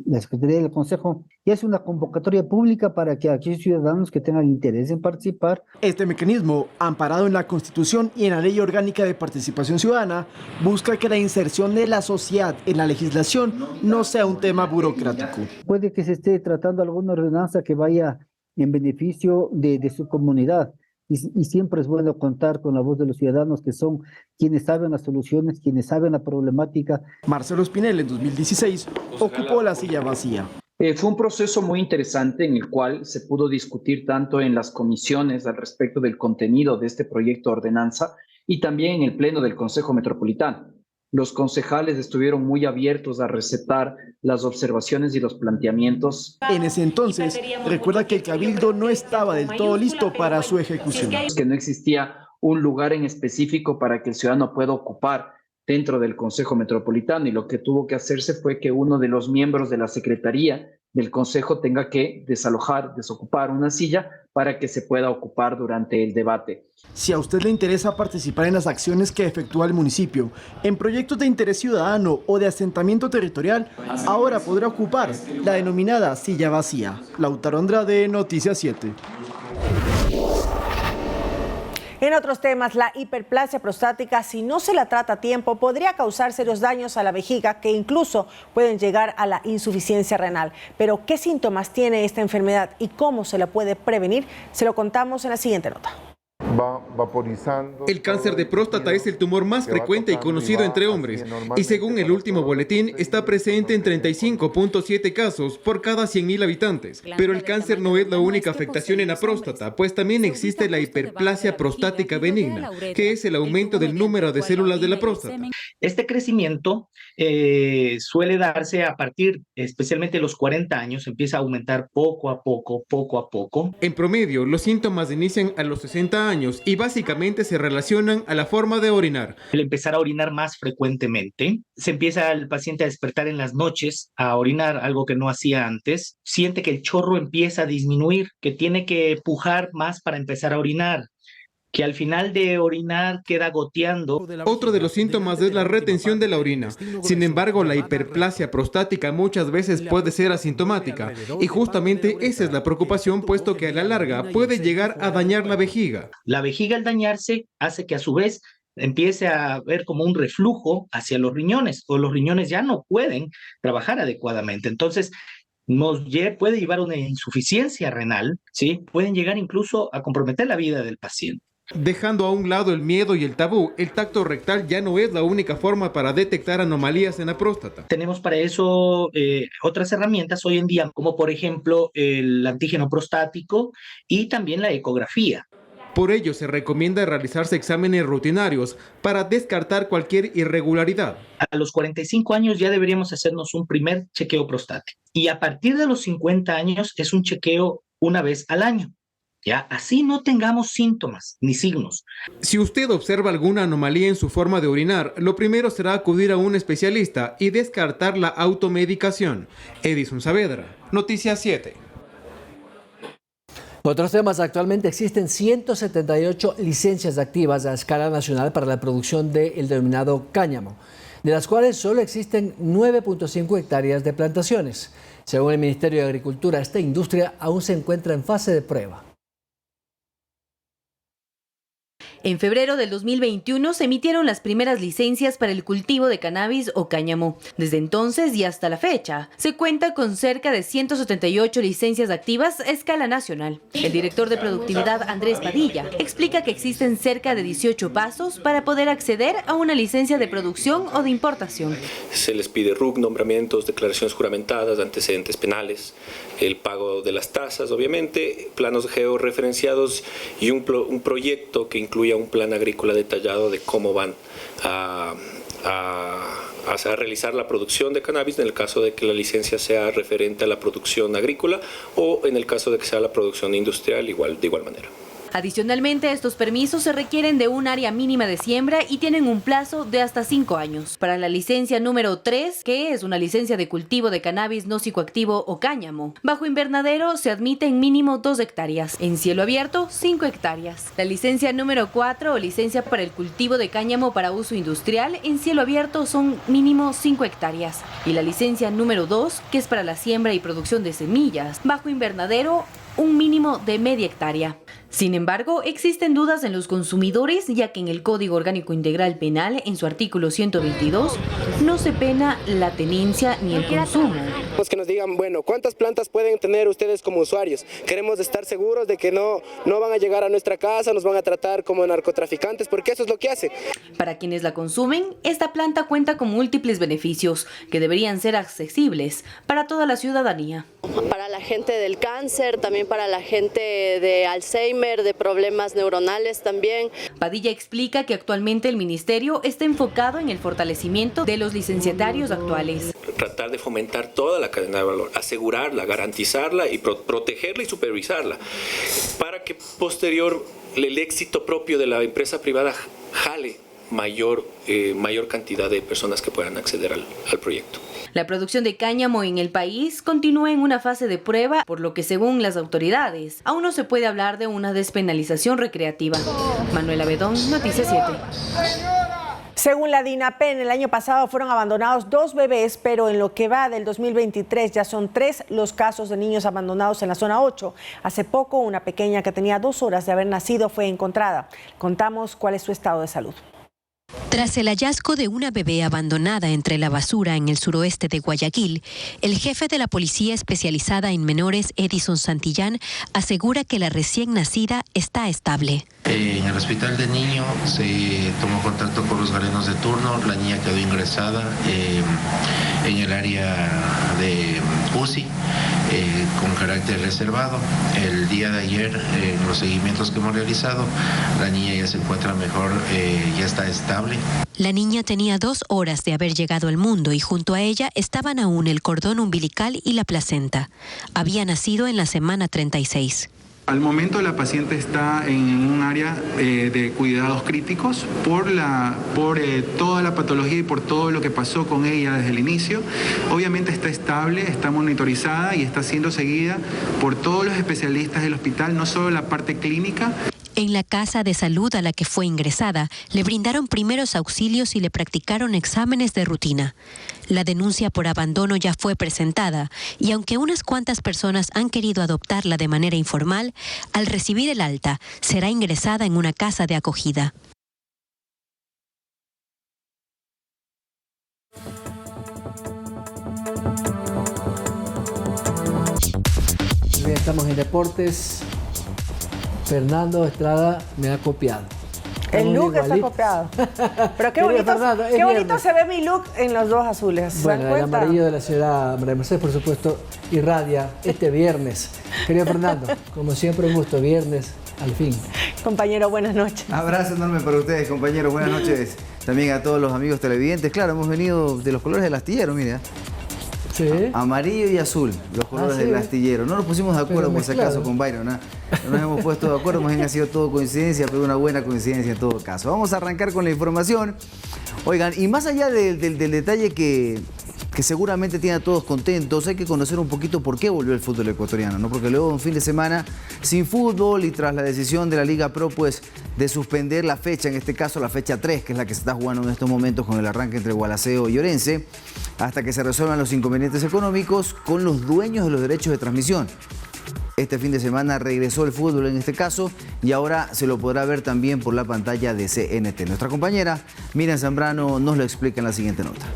la Secretaría del Consejo, y hace una convocatoria pública para que aquellos ciudadanos que tengan interés en participar. Este mecanismo, amparado en la Constitución y en la Ley Orgánica de Participación Ciudadana, busca que la inserción de la sociedad en la legislación no sea un tema burocrático. Puede que se esté tratando alguna ordenanza que vaya en beneficio de su comunidad. Y siempre es bueno contar con la voz de los ciudadanos que son quienes saben las soluciones, quienes saben la problemática. Marcelo Espinel en 2016 ocupó la silla vacía. Fue un proceso muy interesante en el cual se pudo discutir tanto en las comisiones al respecto del contenido de este proyecto de ordenanza y también en el pleno del Consejo Metropolitano. Los concejales estuvieron muy abiertos a recetar las observaciones y los planteamientos. En ese entonces, recuerda que el Cabildo no estaba del todo listo para su ejecución. Que no existía un lugar en específico para que el ciudadano pueda ocupar dentro del Consejo Metropolitano y lo que tuvo que hacerse fue que uno de los miembros de la Secretaría del Consejo tenga que desocupar una silla para que se pueda ocupar durante el debate. Si a usted le interesa participar en las acciones que efectúa el municipio, en proyectos de interés ciudadano o de asentamiento territorial, ahora podrá ocupar la denominada silla vacía. Lautaro Andrade, Noticias 7. En otros temas, la hiperplasia prostática, si no se la trata a tiempo, podría causar serios daños a la vejiga que incluso pueden llegar a la insuficiencia renal. Pero, ¿qué síntomas tiene esta enfermedad y cómo se la puede prevenir? Se lo contamos en la siguiente nota. Va vaporizando. El cáncer de próstata es el tumor más frecuente y conocido entre hombres y según el último boletín está presente en 35.7 casos por cada 100.000 habitantes. Pero el cáncer no es la única afectación en la próstata, pues también existe la hiperplasia prostática benigna, que es el aumento del número de células de la próstata. Este crecimiento suele darse a partir, especialmente de los 40 años, empieza a aumentar poco a poco. En promedio, los síntomas inician a los 60 años y básicamente se relacionan a la forma de orinar. El empezar a orinar más frecuentemente, se empieza el paciente a despertar en las noches, a orinar, algo que no hacía antes, siente que el chorro empieza a disminuir, que tiene que pujar más para empezar a orinar. que al final de orinar queda goteando. Otro de los síntomas es la retención de la orina. Sin embargo, la hiperplasia prostática muchas veces puede ser asintomática y justamente esa es la preocupación, puesto que a la larga puede llegar a dañar la vejiga. La vejiga al dañarse hace que a su vez empiece a haber como un reflujo hacia los riñones, o los riñones ya no pueden trabajar adecuadamente. Entonces, puede llevar a una insuficiencia renal, ¿sí? Pueden llegar incluso a comprometer la vida del paciente. Dejando a un lado el miedo y el tabú, el tacto rectal ya no es la única forma para detectar anomalías en la próstata. Tenemos para eso otras herramientas hoy en día, como por ejemplo el antígeno prostático y también la ecografía. Por ello, se recomienda realizarse exámenes rutinarios para descartar cualquier irregularidad. A los 45 años ya deberíamos hacernos un primer chequeo prostático. Y a partir de los 50 años es un chequeo una vez al año. Ya, así no tengamos síntomas ni signos. Si usted observa alguna anomalía en su forma de orinar, lo primero será acudir a un especialista y descartar la automedicación. Edison Saavedra, Noticias 7. Otros temas: actualmente existen 178 licencias activas a escala nacional para la producción del denominado cáñamo, de las cuales solo existen 9.5 hectáreas de plantaciones. Según el Ministerio de Agricultura, esta industria aún se encuentra en fase de prueba. En febrero del 2021 se emitieron las primeras licencias para el cultivo de cannabis o cáñamo. Desde entonces y hasta la fecha, se cuenta con cerca de 178 licencias activas a escala nacional. El director de productividad, Andrés Padilla, explica que existen cerca de 18 pasos para poder acceder a una licencia de producción o de importación. Se les pide RUC, nombramientos, declaraciones juramentadas, antecedentes penales, el pago de las tasas, obviamente, planos georreferenciados y un proyecto que incluya un plan agrícola detallado de cómo van a realizar la producción de cannabis en el caso de que la licencia sea referente a la producción agrícola o en el caso de que sea la producción industrial de igual manera. Adicionalmente, estos permisos se requieren de un área mínima de siembra y tienen un plazo de hasta 5 años. Para la licencia número 3, que es una licencia de cultivo de cannabis no psicoactivo o cáñamo, bajo invernadero se admiten mínimo 2 hectáreas, en cielo abierto 5 hectáreas. La licencia número 4 o licencia para el cultivo de cáñamo para uso industrial, en cielo abierto son mínimo 5 hectáreas. Y la licencia número 2, que es para la siembra y producción de semillas, bajo invernadero, un mínimo de media hectárea. Sin embargo, existen dudas en los consumidores, ya que en el Código Orgánico Integral Penal, en su artículo 122, no se pena la tenencia ni el consumo. Que nos digan, bueno, ¿cuántas plantas pueden tener ustedes como usuarios? Queremos estar seguros de que no van a llegar a nuestra casa, nos van a tratar como narcotraficantes, porque eso es lo que hace. Para quienes la consumen, esta planta cuenta con múltiples beneficios que deberían ser accesibles para toda la ciudadanía. Para la gente del cáncer, también para la gente de Alzheimer, de problemas neuronales también. Padilla explica que actualmente el ministerio está enfocado en el fortalecimiento de los licenciatarios actuales. Tratar de fomentar toda la cadena de valor, asegurarla, garantizarla y protegerla y supervisarla, para que posterior el éxito propio de la empresa privada jale mayor cantidad de personas que puedan acceder al proyecto. La producción de cáñamo en el país continúa en una fase de prueba, por lo que según las autoridades, aún no se puede hablar de una despenalización recreativa. Manuela Bedón, Noticias 7. Según la DINAPEN, el año pasado fueron abandonados 2 bebés, pero en lo que va del 2023 ya son 3 los casos de niños abandonados en la zona 8. Hace poco, una pequeña que tenía 2 horas de haber nacido fue encontrada. Contamos cuál es su estado de salud. Tras el hallazgo de una bebé abandonada entre la basura en el suroeste de Guayaquil, el jefe de la Policía Especializada en Menores, Edison Santillán, asegura que la recién nacida está estable. En el hospital de niño se tomó contacto con los galenos de turno, la niña quedó ingresada en el área de UCI con carácter reservado. El día de ayer, en los seguimientos que hemos realizado, la niña ya se encuentra mejor, ya está estable. La niña tenía 2 horas de haber llegado al mundo y junto a ella estaban aún el cordón umbilical y la placenta. Había nacido en la semana 36. Al momento la paciente está en un área de cuidados críticos por toda la patología y por todo lo que pasó con ella desde el inicio. Obviamente está estable, está monitorizada y está siendo seguida por todos los especialistas del hospital, no solo la parte clínica. En la casa de salud a la que fue ingresada, le brindaron primeros auxilios y le practicaron exámenes de rutina. La denuncia por abandono ya fue presentada y aunque unas cuantas personas han querido adoptarla de manera informal, al recibir el alta, será ingresada en una casa de acogida. Bien, estamos en deportes. Fernando Estrada me ha copiado. El look está copiado. Pero qué bonito, Fernando, qué bonito se ve mi look en los dos azules. Bueno, el amarillo de la señora María Mercedes, por supuesto, irradia este viernes. Querido Fernando, como siempre, un gusto. Viernes, al fin. Compañero, buenas noches. Abrazo enorme para ustedes, compañeros. Buenas noches también a todos los amigos televidentes. Claro, hemos venido de los colores del astillero, mira. Sí. Amarillo y azul, los colores del astillero. No nos pusimos de acuerdo por si acaso con Byron, ¿no? No nos hemos puesto de acuerdo, más bien ha sido todo coincidencia, pero una buena coincidencia en todo caso. Vamos a arrancar con la información. Oigan, y más allá del detalle que seguramente tiene a todos contentos, hay que conocer un poquito por qué volvió el fútbol ecuatoriano, ¿no? Porque luego de un fin de semana sin fútbol y tras la decisión de la Liga Pro, pues, de suspender la fecha, en este caso la fecha 3, que es la que se está jugando en estos momentos con el arranque entre Gualaceo y Orense, hasta que se resuelvan los inconvenientes económicos con los dueños de los derechos de transmisión. Este fin de semana regresó el fútbol en este caso y ahora se lo podrá ver también por la pantalla de CNT. Nuestra compañera Miriam Zambrano nos lo explica en la siguiente nota.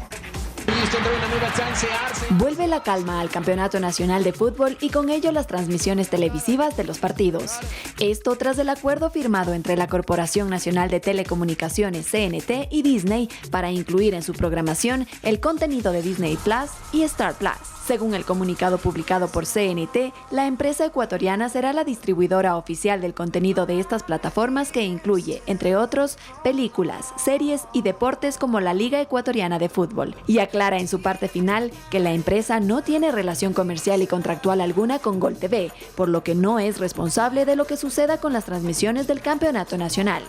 Vuelve la calma al Campeonato Nacional de Fútbol y con ello las transmisiones televisivas de los partidos. Esto tras el acuerdo firmado entre la Corporación Nacional de Telecomunicaciones CNT y Disney para incluir en su programación el contenido de Disney Plus y Star Plus. Según el comunicado publicado por CNT, la empresa ecuatoriana será la distribuidora oficial del contenido de estas plataformas que incluye, entre otros, películas, series y deportes como la Liga Ecuatoriana de Fútbol. Y aclara en su parte final que la empresa no tiene relación comercial y contractual alguna con Gol TV, por lo que no es responsable de lo que suceda con las transmisiones del Campeonato Nacional.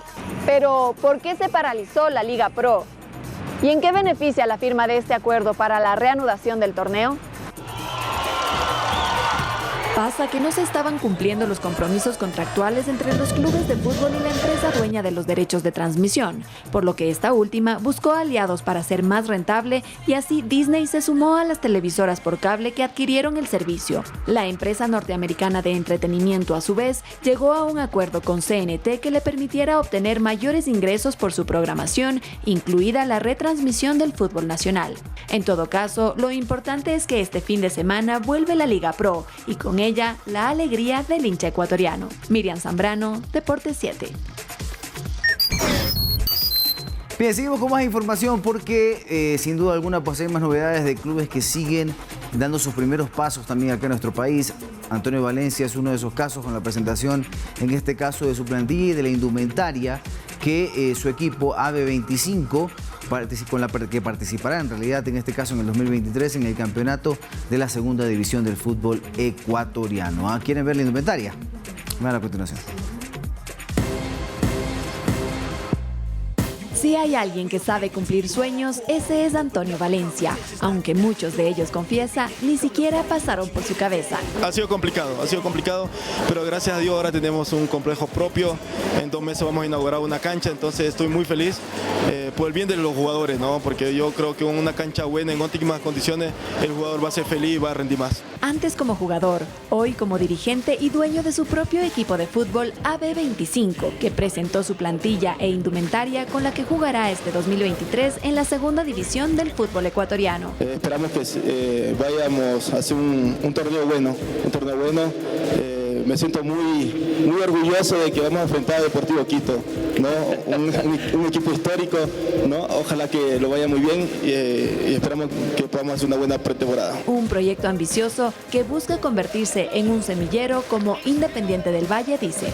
Pero, ¿por qué se paralizó la Liga Pro? ¿Y en qué beneficia la firma de este acuerdo para la reanudación del torneo? Pasa que no se estaban cumpliendo los compromisos contractuales entre los clubes de fútbol y la empresa dueña de los derechos de transmisión, por lo que esta última buscó aliados para ser más rentable y así Disney se sumó a las televisoras por cable que adquirieron el servicio. La empresa norteamericana de entretenimiento, a su vez, llegó a un acuerdo con CNT que le permitiera obtener mayores ingresos por su programación, incluida la retransmisión del fútbol nacional. En todo caso, lo importante es que este fin de semana vuelve la Liga Pro y con ella la alegría del hincha ecuatoriano. Miriam Zambrano, Deportes 7. Bien, seguimos con más información porque sin duda alguna pues hay más novedades de clubes que siguen dando sus primeros pasos también acá en nuestro país. Antonio Valencia es uno de esos casos con la presentación, en este caso de su plantilla y de la indumentaria que su equipo AB25 con la que participará en realidad en este caso en el 2023 en el campeonato de la segunda división del fútbol ecuatoriano. ¿Quieren ver la indumentaria? Vean a continuación. Si hay alguien que sabe cumplir sueños, ese es Antonio Valencia, aunque muchos de ellos, confiesa, ni siquiera pasaron por su cabeza. Ha sido complicado, pero gracias a Dios ahora tenemos un complejo propio. En 2 meses vamos a inaugurar una cancha, entonces estoy muy feliz por el bien de los jugadores, ¿no? Porque yo creo que con una cancha buena, en óptimas condiciones, el jugador va a ser feliz y va a rendir más. Antes como jugador, hoy como dirigente y dueño de su propio equipo de fútbol AB25, que presentó su plantilla e indumentaria con la que jugará este 2023 en la segunda división del fútbol ecuatoriano. Esperamos que vayamos a hacer un torneo bueno, me siento muy orgulloso de que vamos a enfrentar a Deportivo Quito, ¿no? un equipo histórico, ¿no? Ojalá que lo vaya muy bien y esperamos que podamos hacer una buena pretemporada. Un proyecto ambicioso que busca convertirse en un semillero como Independiente del Valle dice.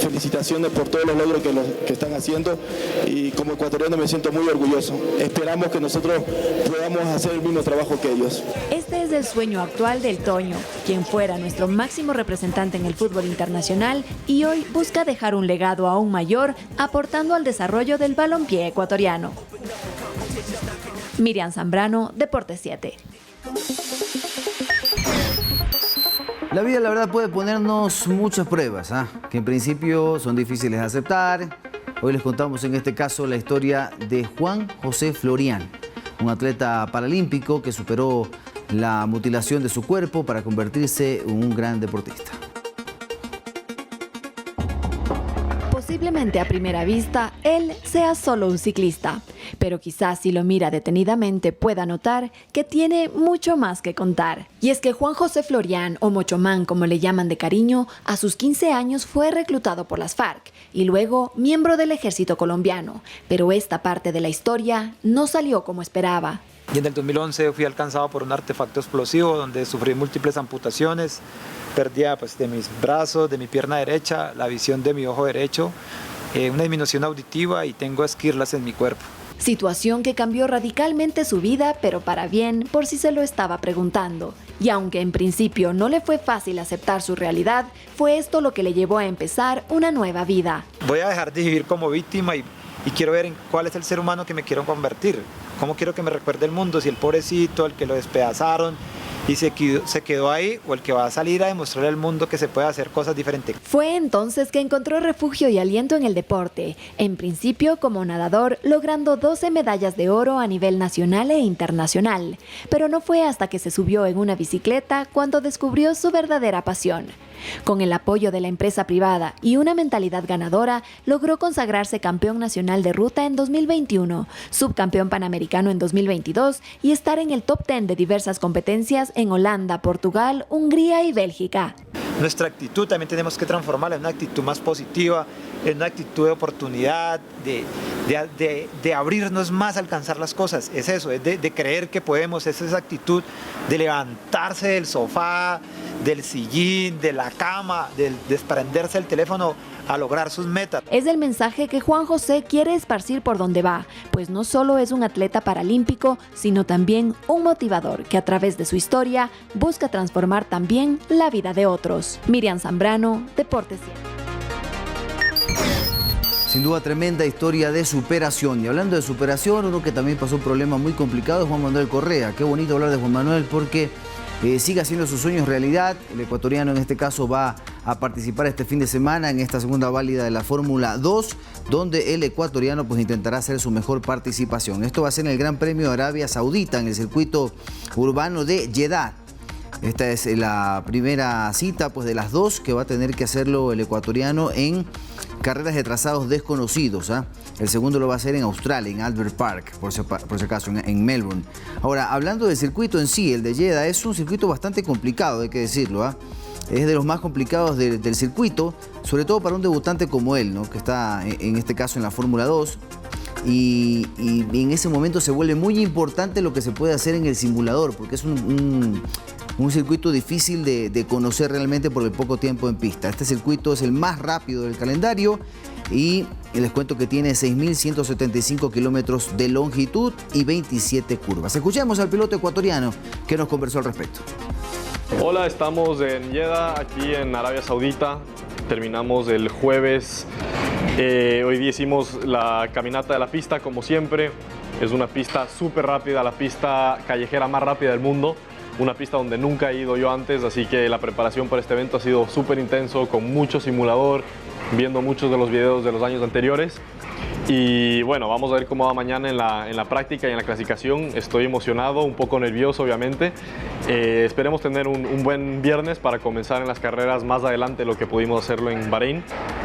Felicitaciones por todos los logros que están haciendo y como ecuatoriano me siento muy orgulloso. Esperamos que nosotros podamos hacer el mismo trabajo que ellos. Este es el sueño actual del Toño, quien fuera nuestro máximo representante en el fútbol internacional y hoy busca dejar un legado aún mayor, aportando al desarrollo del balompié ecuatoriano. Miriam Zambrano, Deportes 7. La vida, la verdad, puede ponernos muchas pruebas, que en principio son difíciles de aceptar. Hoy les contamos en este caso la historia de Juan José Florian, un atleta paralímpico que superó la mutilación de su cuerpo para convertirse en un gran deportista. Posiblemente a primera vista, él sea solo un ciclista, pero quizás si lo mira detenidamente pueda notar que tiene mucho más que contar. Y es que Juan José Florian, o Mochomán como le llaman de cariño, a sus 15 años fue reclutado por las FARC y luego miembro del ejército colombiano, pero esta parte de la historia no salió como esperaba. Y en el 2011 fui alcanzado por un artefacto explosivo donde sufrí múltiples amputaciones, perdía de mis brazos, de mi pierna derecha, la visión de mi ojo derecho, una disminución auditiva y tengo esquirlas en mi cuerpo. Situación que cambió radicalmente su vida, pero para bien, por si se lo estaba preguntando. Y aunque en principio no le fue fácil aceptar su realidad, fue esto lo que le llevó a empezar una nueva vida. Voy a dejar de vivir como víctima y quiero ver en cuál es el ser humano que me quiero convertir. ¿Cómo quiero que me recuerde el mundo? Si el pobrecito, el que lo despedazaron y se quedó ahí, o el que va a salir a demostrarle al mundo que se puede hacer cosas diferentes. Fue entonces que encontró refugio y aliento en el deporte, en principio como nadador, logrando 12 medallas de oro a nivel nacional e internacional. Pero no fue hasta que se subió en una bicicleta cuando descubrió su verdadera pasión. Con el apoyo de la empresa privada y una mentalidad ganadora, logró consagrarse campeón nacional de ruta en 2021, subcampeón panamericano en 2022 y estar en el top 10 de diversas competencias en Holanda, Portugal, Hungría y Bélgica. Nuestra actitud también tenemos que transformarla en una actitud más positiva, en una actitud de oportunidad, de abrirnos más a alcanzar las cosas. Es eso, es de creer que podemos, es esa actitud de levantarse del sofá, del sillín, de la cama, de desprenderse del teléfono a lograr sus metas. Es el mensaje que Juan José quiere esparcir por donde va, pues no solo es un atleta paralímpico, sino también un motivador que a través de su historia busca transformar también la vida de otros. Miriam Zambrano, Deportes 7. Sin duda, tremenda historia de superación. Y hablando de superación, uno que también pasó un problema muy complicado es Juan Manuel Correa. Qué bonito hablar de Juan Manuel porque sigue haciendo sus sueños realidad. El ecuatoriano en este caso va a participar este fin de semana en esta segunda válida de la Fórmula 2, donde el ecuatoriano intentará hacer su mejor participación. Esto va a ser en el Gran Premio de Arabia Saudita, en el circuito urbano de Jeddah. Esta es la primera cita de las dos que va a tener que hacerlo el ecuatoriano en carreras de trazados desconocidos. El segundo lo va a hacer en Australia, en Albert Park, por si acaso, en Melbourne. Ahora, hablando del circuito en sí, el de Jeddah es un circuito bastante complicado, hay que decirlo. Es de los más complicados del circuito, sobre todo para un debutante como él, que está en este caso en la Fórmula 2. Y en ese momento se vuelve muy importante lo que se puede hacer en el simulador, porque es un circuito difícil de conocer realmente por el poco tiempo en pista. Este circuito es el más rápido del calendario y les cuento que tiene 6.175 kilómetros de longitud y 27 curvas. Escuchemos al piloto ecuatoriano que nos conversó al respecto. Hola, estamos en Jeddah, aquí en Arabia Saudita. Terminamos el jueves. Hoy día hicimos la caminata de la pista como siempre. Es una pista súper rápida, la pista callejera más rápida del mundo. Una pista donde nunca he ido yo antes, así que la preparación para este evento ha sido súper intenso, con mucho simulador, viendo muchos de los videos de los años anteriores. Y bueno, vamos a ver cómo va mañana en la práctica y en la clasificación. Estoy emocionado, un poco nervioso obviamente. Esperemos tener un buen viernes para comenzar en las carreras más adelante lo que pudimos hacerlo en Bahrein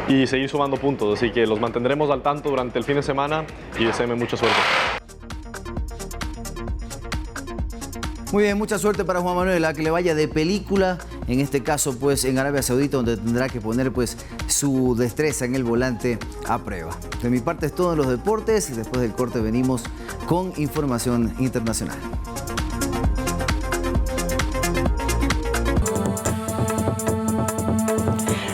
y seguir sumando puntos. Así que los mantendremos al tanto durante el fin de semana y deseenme mucha suerte. Muy bien, mucha suerte para Juan Manuel, a que le vaya de película, en este caso en Arabia Saudita, donde tendrá que poner su destreza en el volante a prueba. De mi parte es todo en los deportes y después del corte venimos con información internacional.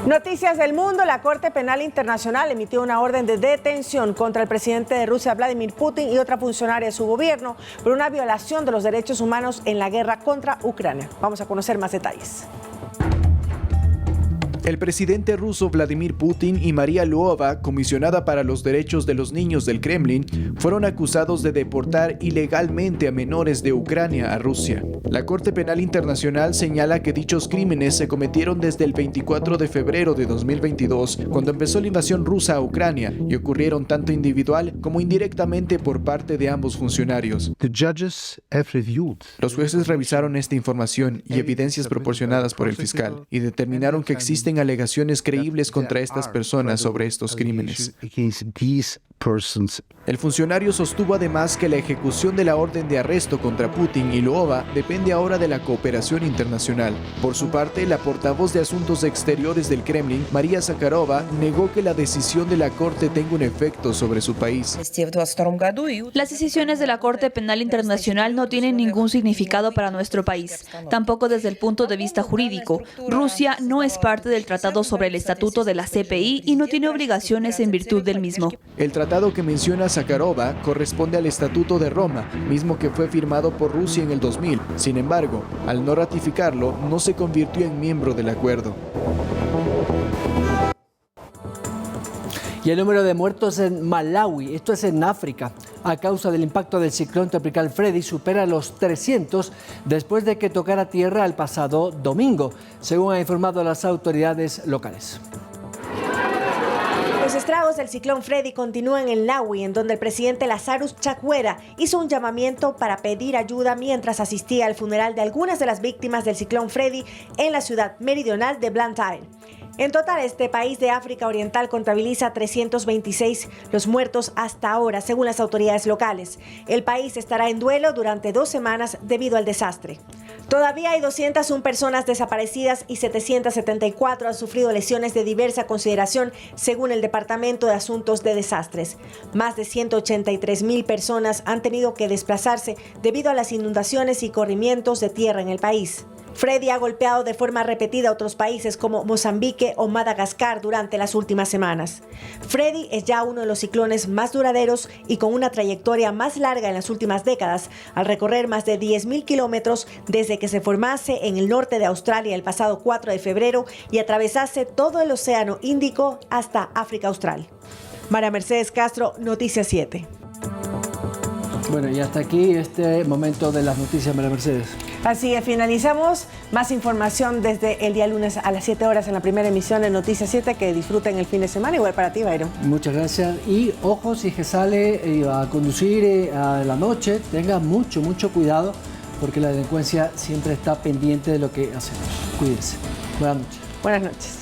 Noticias del mundo. La Corte Penal Internacional emitió una orden de detención contra el presidente de Rusia, Vladimir Putin, y otra funcionaria de su gobierno por una violación de los derechos humanos en la guerra contra Ucrania. Vamos a conocer más detalles. El presidente ruso Vladimir Putin y María Lvova, comisionada para los derechos de los niños del Kremlin, fueron acusados de deportar ilegalmente a menores de Ucrania a Rusia. La Corte Penal Internacional señala que dichos crímenes se cometieron desde el 24 de febrero de 2022, cuando empezó la invasión rusa a Ucrania, y ocurrieron tanto individual como indirectamente por parte de ambos funcionarios. Los jueces revisaron esta información y evidencias proporcionadas por el fiscal y determinaron que existen alegaciones creíbles contra estas personas sobre estos crímenes. El funcionario sostuvo además que la ejecución de la orden de arresto contra Putin y Lvova depende ahora de la cooperación internacional. Por su parte, la portavoz de Asuntos Exteriores del Kremlin, María Zakharova, negó que la decisión de la Corte tenga un efecto sobre su país. Las decisiones de la Corte Penal Internacional no tienen ningún significado para nuestro país, tampoco desde el punto de vista jurídico. Rusia no es parte del Tratado sobre el Estatuto de la CPI y no tiene obligaciones en virtud del mismo. El tratado que menciona Zakharova corresponde al Estatuto de Roma, mismo que fue firmado por Rusia en el 2000. Sin embargo, al no ratificarlo, no se convirtió en miembro del acuerdo. Y el número de muertos en Malawi, esto es en África, a causa del impacto del ciclón tropical Freddy, supera los 300 después de que tocara tierra el pasado domingo, según han informado las autoridades locales. Los estragos del ciclón Freddy continúan en Malawi, en donde el presidente Lazarus Chakwera hizo un llamamiento para pedir ayuda mientras asistía al funeral de algunas de las víctimas del ciclón Freddy en la ciudad meridional de Blantyre. En total, este país de África Oriental contabiliza 326 los muertos hasta ahora, según las autoridades locales. El país estará en duelo durante 2 semanas debido al desastre. Todavía hay 201 personas desaparecidas y 774 han sufrido lesiones de diversa consideración, según el Departamento de Asuntos de Desastres. Más de 183,000 personas han tenido que desplazarse debido a las inundaciones y corrimientos de tierra en el país. Freddy ha golpeado de forma repetida a otros países como Mozambique o Madagascar durante las últimas semanas. Freddy es ya uno de los ciclones más duraderos y con una trayectoria más larga en las últimas décadas, al recorrer más de 10,000 kilómetros desde que se formase en el norte de Australia el pasado 4 de febrero y atravesase todo el Océano Índico hasta África Austral. María Mercedes Castro, Noticias 7. Bueno, y hasta aquí este momento de las noticias, María Mercedes. Así es, finalizamos. Más información desde el día lunes a las 7 horas en la primera emisión de Noticias 7. Que disfruten el fin de semana. Igual para ti, Byron. Muchas gracias. Y ojo, si que sale a conducir a la noche, tenga mucho cuidado, porque la delincuencia siempre está pendiente de lo que hacemos. Cuídense. Buenas noches. Buenas noches.